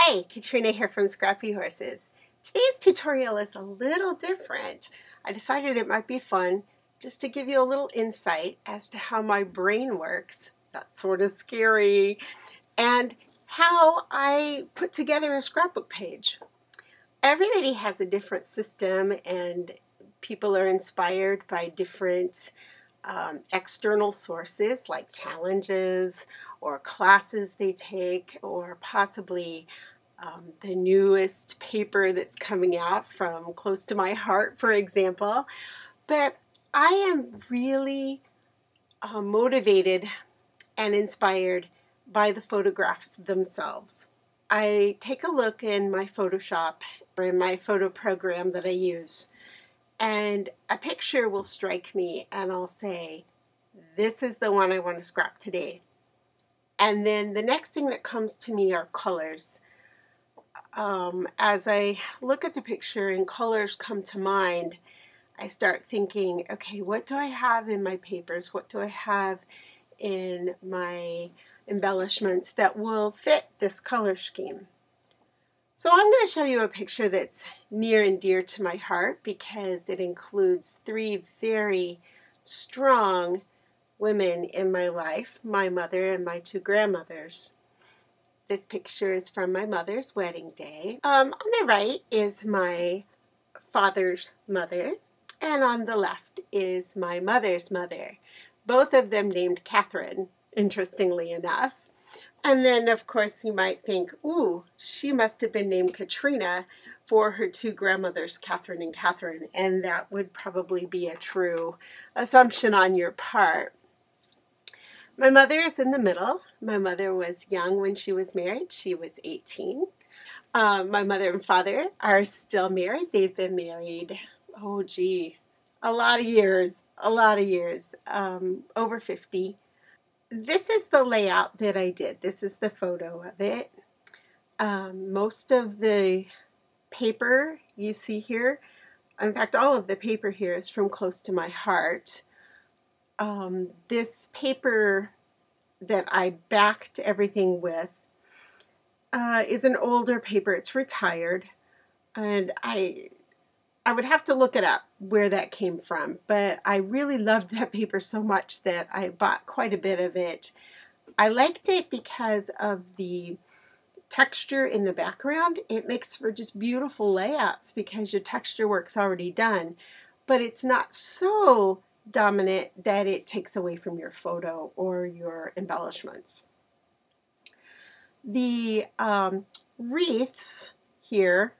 Hi, Katrina here from Scrappy Horses. Today's tutorial is a little different. I decided it might be fun just to give you a little insight as to how my brain works. That's sort of scary. And how I put together a scrapbook page. Everybody has a different system and people are inspired by different external sources like challenges or classes they take, or possibly the newest paper that's coming out from close to my heart, for example. But I am really motivated and inspired by the photographs themselves. I take a look in my Photoshop or in my photo program that I use, and a picture will strike me and I'll say, this is the one I want to scrap today. And then the next thing that comes to me are colors. As I look at the picture and colors come to mind, I start thinking, okay, what do I have in my papers? What do I have in my embellishments that will fit this color scheme? So I'm going to show you a picture that's near and dear to my heart because it includes three very strong women in my life, my mother and my two grandmothers. This picture is from my mother's wedding day. On the right is my father's mother, and on the left is my mother's mother. Both of them named Catherine, interestingly enough. And then, of course, you might think, ooh, she must have been named Katrina for her two grandmothers, Catherine and Catherine, and that would probably be a true assumption on your part. My mother is in the middle. My mother was young when she was married. She was 18. My mother and father are still married. They've been married, oh gee, a lot of years, over 50. This is the layout that I did. This is the photo of it. Most of the paper you see here, in fact, all of the paper here is from close to my heart. This paper that I backed everything with is an older paper. It's retired, and I would have to look it up where that came from, but I really loved that paper so much that I bought quite a bit of it. I liked it because of the texture in the background. It makes for just beautiful layouts because your texture work's already done, but it's not so dominant that it takes away from your photo or your embellishments. The wreaths here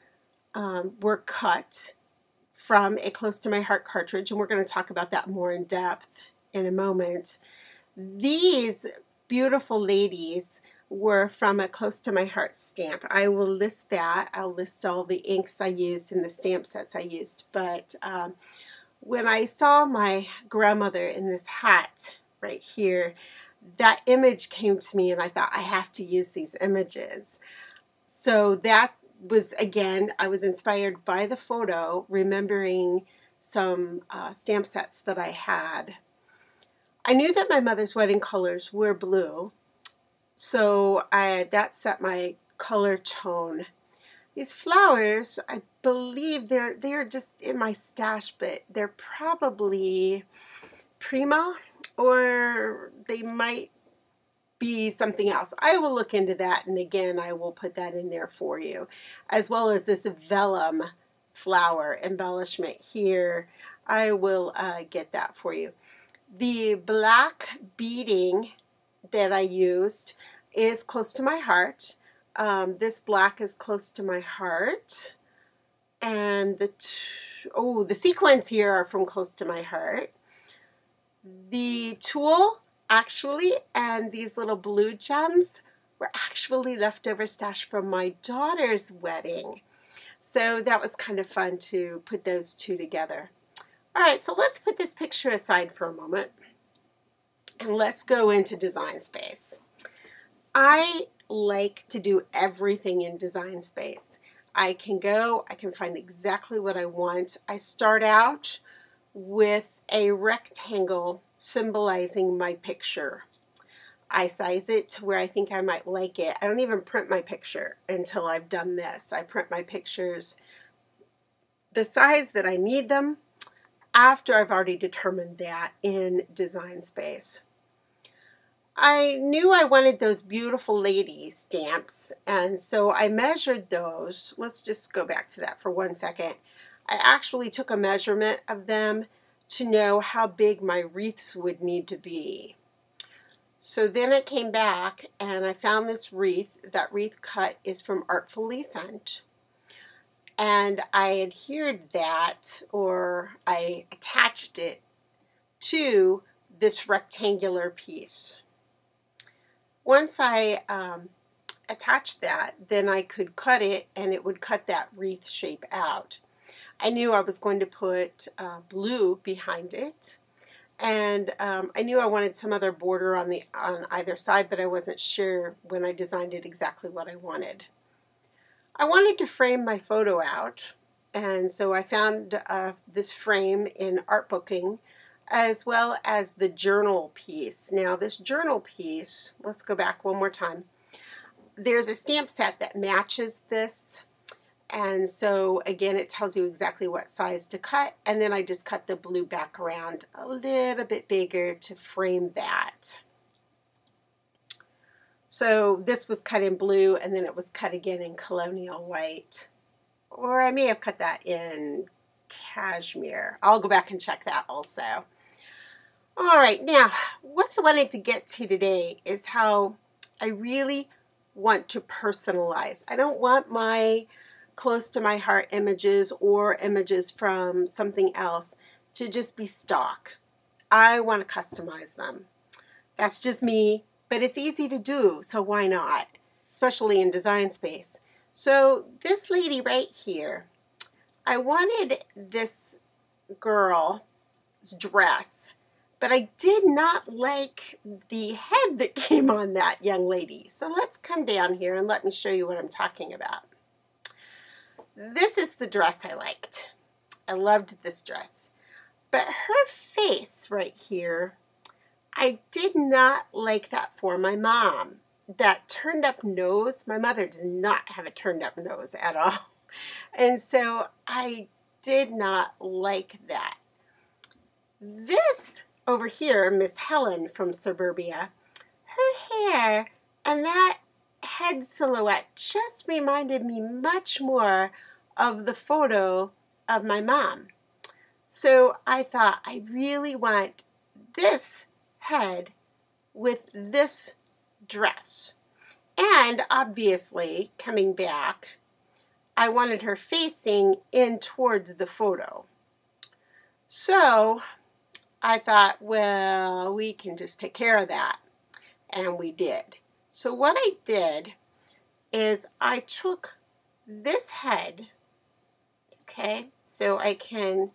were cut from a Close to My Heart cartridge, and we're going to talk about that more in depth in a moment. These beautiful ladies were from a Close to My Heart stamp. I will list that. I'll list all the inks I used and the stamp sets I used. But when I saw my grandmother in this hat right here, that image came to me and I thought, I have to use these images. So that was, again, I was inspired by the photo, remembering some stamp sets that I had. I knew that my mother's wedding colors were blue, so that set my color tone. These flowers, I believe they're just in my stash, but they're probably Prima, or they might be something else. I will look into that, and again, I will put that in there for you, as well as this vellum flower embellishment here. I will get that for you. The black beading that I used is close to my heart. This black is close to my heart, and the sequins here are from close to my heart. The tulle, actually, and these little blue gems were actually leftover stash from my daughter's wedding. So that was kind of fun to put those two together. All right, so let's put this picture aside for a moment and let's go into Design Space. I like to do everything in Design Space. I can find exactly what I want. I start out with a rectangle symbolizing my picture. I size it to where I think I might like it. I don't even print my picture until I've done this. I print my pictures the size that I need them after I've already determined that in Design Space. I knew I wanted those beautiful lady stamps, and so I measured those. Let's just go back to that for 1 second. I actually took a measurement of them to know how big my wreaths would need to be. So then I came back and I found this wreath. That wreath cut is from Artfully Sent. And I adhered that, or I attached it to this rectangular piece. Once I attached that, then I could cut it and it would cut that wreath shape out. I knew I was going to put blue behind it, and I knew I wanted some other border on either side, but I wasn't sure when I designed it exactly what I wanted. I wanted to frame my photo out, and so I found this frame in Art Booking, as well as the journal piece. Now this journal piece, let's go back one more time. There's a stamp set that matches this, and so again it tells you exactly what size to cut, and then I just cut the blue background a little bit bigger to frame that. So this was cut in blue, and then it was cut again in colonial white. Or I may have cut that in cashmere. I'll go back and check that also. All right, now what I wanted to get to today is how I really want to personalize. I don't want my close to my heart images or images from something else to just be stock. I want to customize them. That's just me. But it's easy to do, so why not? Especially in Design Space. So this lady right here, I wanted this girl's dress, but I did not like the head that came on that young lady. So let's come down here and let me show you what I'm talking about. This is the dress I liked. I loved this dress. But her face right here, I did not like that for my mom. That turned up nose, my mother does not have a turned up nose at all. And so I did not like that. This over here, Miss Helen from Suburbia, her hair and that head silhouette just reminded me much more of the photo of my mom. So I thought, I really want this head with this dress. And obviously, coming back, I wanted her facing in towards the photo. So I thought, well, we can just take care of that. And we did. So what I did is I took this head, okay, so I can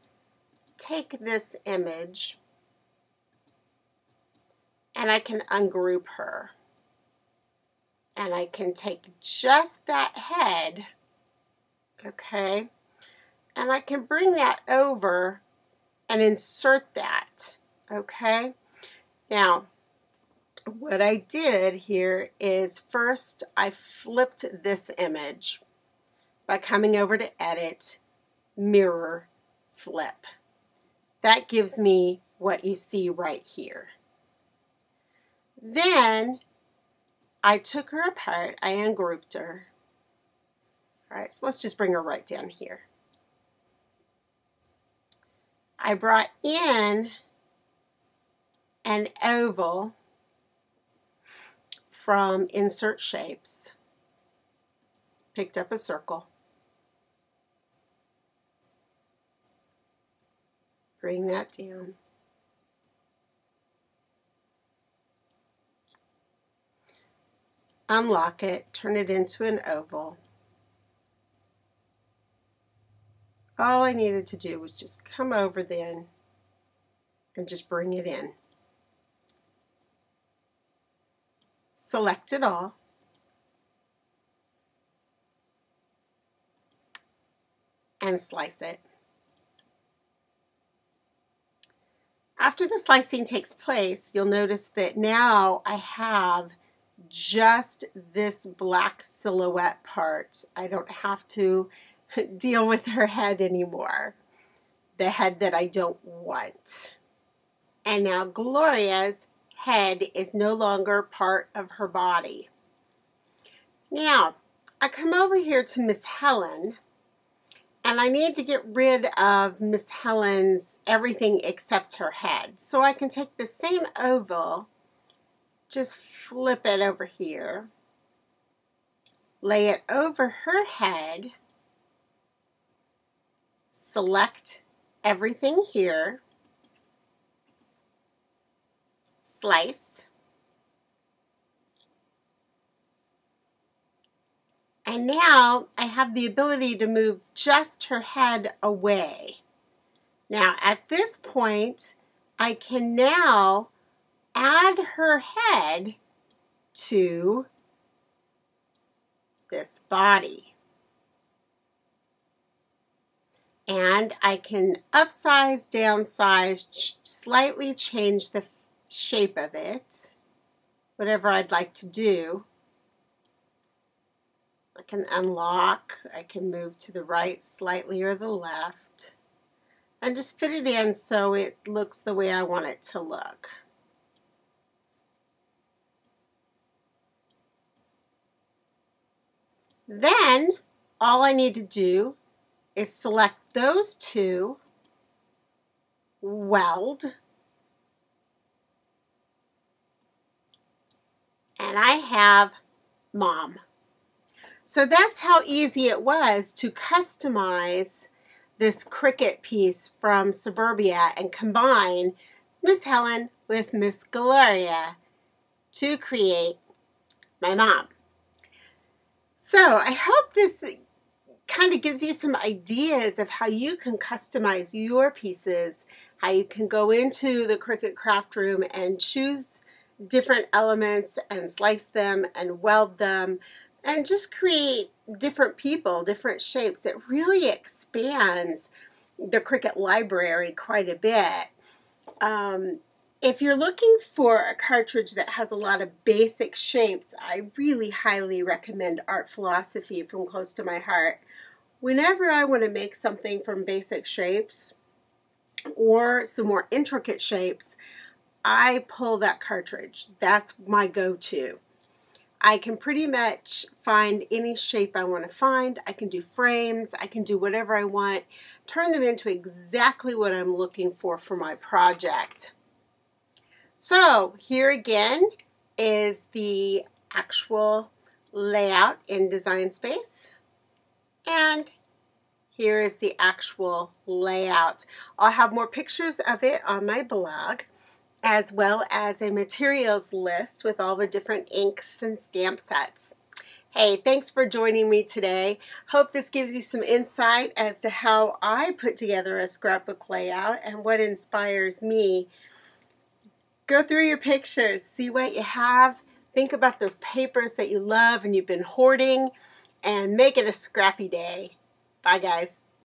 take this image and I can ungroup her. And I can take just that head, okay, and I can bring that over and insert that, okay. Now, what I did here is first I flipped this image by coming over to Edit, Mirror, Flip. That gives me what you see right here. Then I took her apart, I ungrouped her. All right, so let's just bring her right down here. I brought in an oval from Insert Shapes, picked up a circle, bring that down. Unlock it, turn it into an oval. All I needed to do was just come over then and just bring it in. Select it all. And slice it. After the slicing takes place, you'll notice that now I have just this black silhouette part. I don't have to deal with her head anymore, the head that I don't want. And now Gloria's head is no longer part of her body. Now, I come over here to Miss Helen, and I need to get rid of Miss Helen's everything except her head. So I can take the same oval, just flip it over here, lay it over her head, select everything here, slice, and now I have the ability to move just her head away. Now at this point, I can now add her head to this body. And I can upsize, downsize, slightly change the shape of it, whatever I'd like to do. I can unlock, I can move to the right slightly or the left, and just fit it in so it looks the way I want it to look. Then all I need to do is select those two, weld, and I have Mom. So that's how easy it was to customize this Cricut piece from Suburbia and combine Miss Helen with Miss Gloria to create my mom. So I hope this kind of gives you some ideas of how you can customize your pieces, how you can go into the Cricut craft room and choose different elements and slice them and weld them and just create different people, different shapes. It really expands the Cricut library quite a bit. If you're looking for a cartridge that has a lot of basic shapes, I really highly recommend Art Philosophy from Close to My Heart. Whenever I want to make something from basic shapes or some more intricate shapes, I pull that cartridge. That's my go-to. I can pretty much find any shape I want to find. I can do frames. I can do whatever I want. Turn them into exactly what I'm looking for my project. So here again is the actual layout in Design Space. And here is the actual layout. I'll have more pictures of it on my blog, as well as a materials list with all the different inks and stamp sets. Hey, thanks for joining me today. Hope this gives you some insight as to how I put together a scrapbook layout and what inspires me. Go through your pictures, see what you have, think about those papers that you love and you've been hoarding, and make it a scrappy day. Bye, guys.